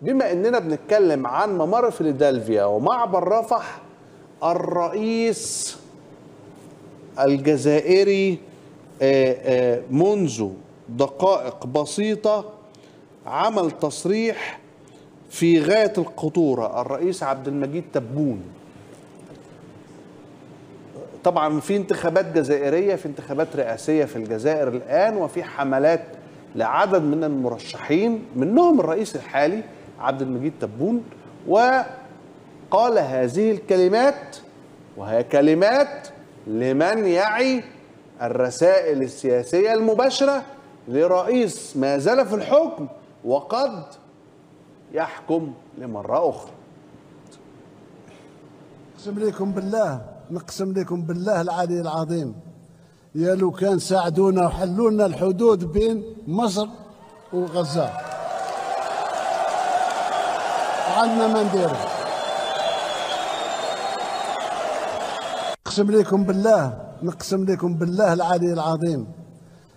بما اننا بنتكلم عن ممر فيلادلفيا ومعبر رفح، الرئيس الجزائري منذ دقائق بسيطة عمل تصريح في غاية الخطورة. الرئيس عبد المجيد تبون، طبعا في انتخابات جزائرية، في انتخابات رئاسية في الجزائر الآن، وفي حملات لعدد من المرشحين منهم الرئيس الحالي عبد المجيد تبون، وقال هذه الكلمات، وهي كلمات لمن يعي الرسائل السياسية المباشرة لرئيس ما زال في الحكم وقد يحكم لمرة أخرى. نقسم لكم بالله العلي العظيم، يا لو كان ساعدونا وحلوا لنا الحدود بين مصر وغزة عندنا ما نديرو. نقسم لكم بالله العلي العظيم،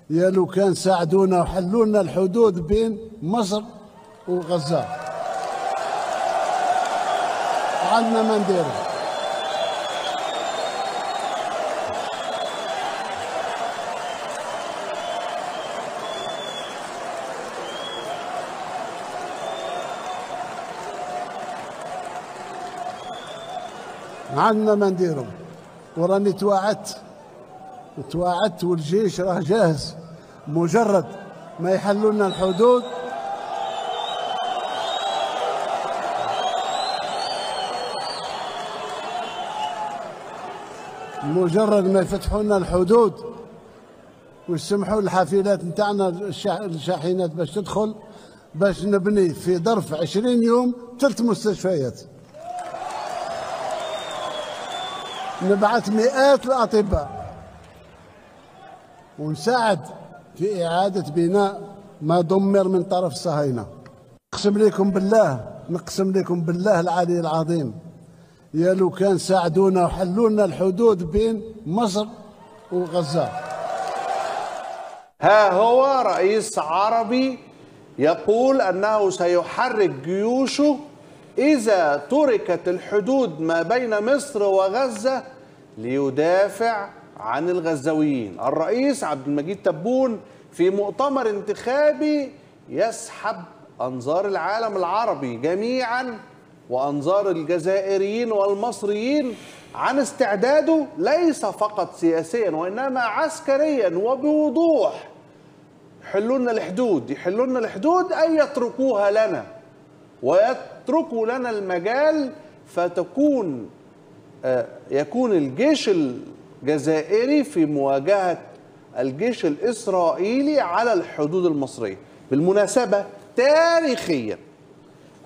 يا لو كان ساعدونا وحلوا لنا الحدود بين مصر وغزة عندنا ما نديرو. عندنا ما نديرو، وراني توعدت والجيش راه جاهز، مجرد ما يحلوا لنا الحدود مجرد ما يفتحوا لنا الحدود ويسمحوا الحافلات نتاعنا الشاحنات باش تدخل، باش نبني في ظرف 20 يوم 3 مستشفيات، نبعث مئات الأطباء ونساعد في إعادة بناء ما دمر من طرف الصهاينة. نقسم لكم بالله العلي العظيم، يا لو كان ساعدونا وحلوا لنا الحدود بين مصر وغزة. ها هو رئيس عربي يقول أنه سيحرك جيوشه إذا تركت الحدود ما بين مصر وغزة ليدافع عن الغزاويين. الرئيس عبد المجيد تبون في مؤتمر انتخابي يسحب أنظار العالم العربي جميعا وأنظار الجزائريين والمصريين عن استعداده ليس فقط سياسيا وإنما عسكريا وبوضوح. يحلون الحدود أن يتركوها لنا ويتركوا لنا المجال، يكون الجيش الجزائري في مواجهة الجيش الإسرائيلي على الحدود المصرية. بالمناسبة تاريخيا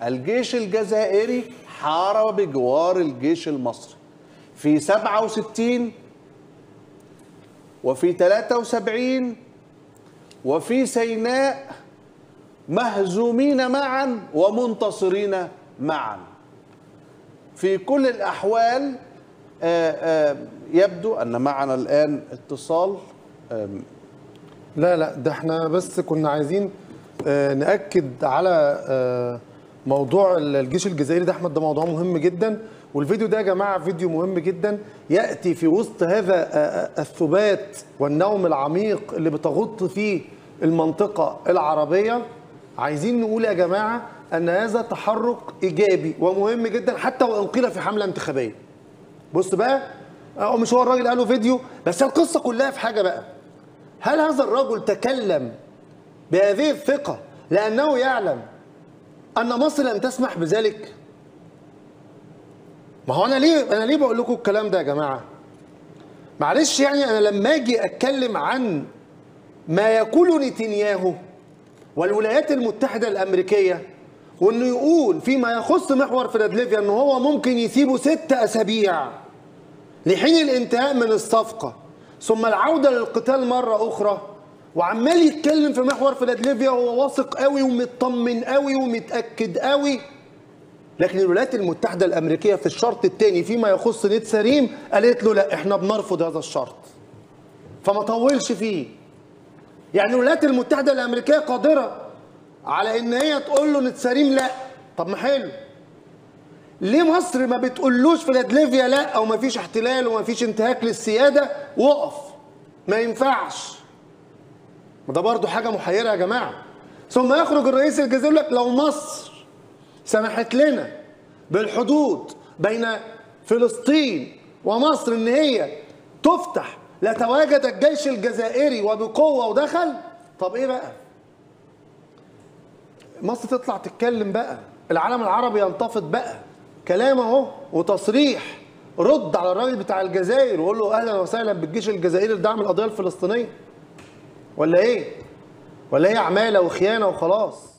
الجيش الجزائري حارب بجوار الجيش المصري في 67 وفي 73 وفي سيناء، مهزومين معا ومنتصرين معا. في كل الأحوال يبدو أن معنا الآن اتصال. لا ده احنا بس كنا عايزين نأكد على موضوع الجيش الجزائري ده. أحمد، ده موضوع مهم جدا، والفيديو ده يا جماعة فيديو مهم جدا يأتي في وسط هذا الثبات والنوم العميق اللي بتغط فيه المنطقة العربية. عايزين نقول يا جماعة أن هذا تحرك إيجابي ومهم جدا حتى وإن قيل في حملة انتخابية. بص بقى، مش هو الراجل قاله فيديو بس، القصة كلها في حاجة بقى. هل هذا الرجل تكلم بهذه الثقة لأنه يعلم أن مصر لن تسمح بذلك؟ ما هو أنا ليه بقول لكم الكلام ده يا جماعة؟ معلش يعني أنا لما أجي أتكلم عن ما يقوله نتنياهو والولايات المتحدة الأمريكية، وإنه يقول فيما يخص محور فيلادلفيا إن هو ممكن يسيبه 6 أسابيع لحين الانتهاء من الصفقة ثم العودة للقتال مرة أخرى، وعمال يتكلم في محور فيلادلفيا وهو واثق قوي ومطمن قوي ومتأكد قوي. لكن الولايات المتحدة الأمريكية في الشرط الثاني فيما يخص نتساريم قالت له لا، احنا بنرفض هذا الشرط، فما طولش فيه. يعني الولايات المتحدة الأمريكية قادرة على إن هي تقول له نتساريم لا، طب ما حلو، ليه مصر ما بتقولوش فيلادلفيا لا، او ما فيش احتلال وما فيش انتهاك للسياده وقف؟ ما ينفعش. ده برضو حاجه محيره يا جماعه. ثم يخرج الرئيس الجزائري يقول لك لو مصر سمحت لنا بالحدود بين فلسطين ومصر ان هي تفتح لتواجد الجيش الجزائري وبقوه ودخل. طب ايه بقى؟ مصر تطلع تتكلم بقى، العالم العربي ينتفض بقى. كلام اهو وتصريح، رد على الراجل بتاع الجزائر وقول له اهلا وسهلا بالجيش الجزائري لدعم القضيه الفلسطينيه. ولا ايه؟ ولا هي عماله وخيانه وخلاص؟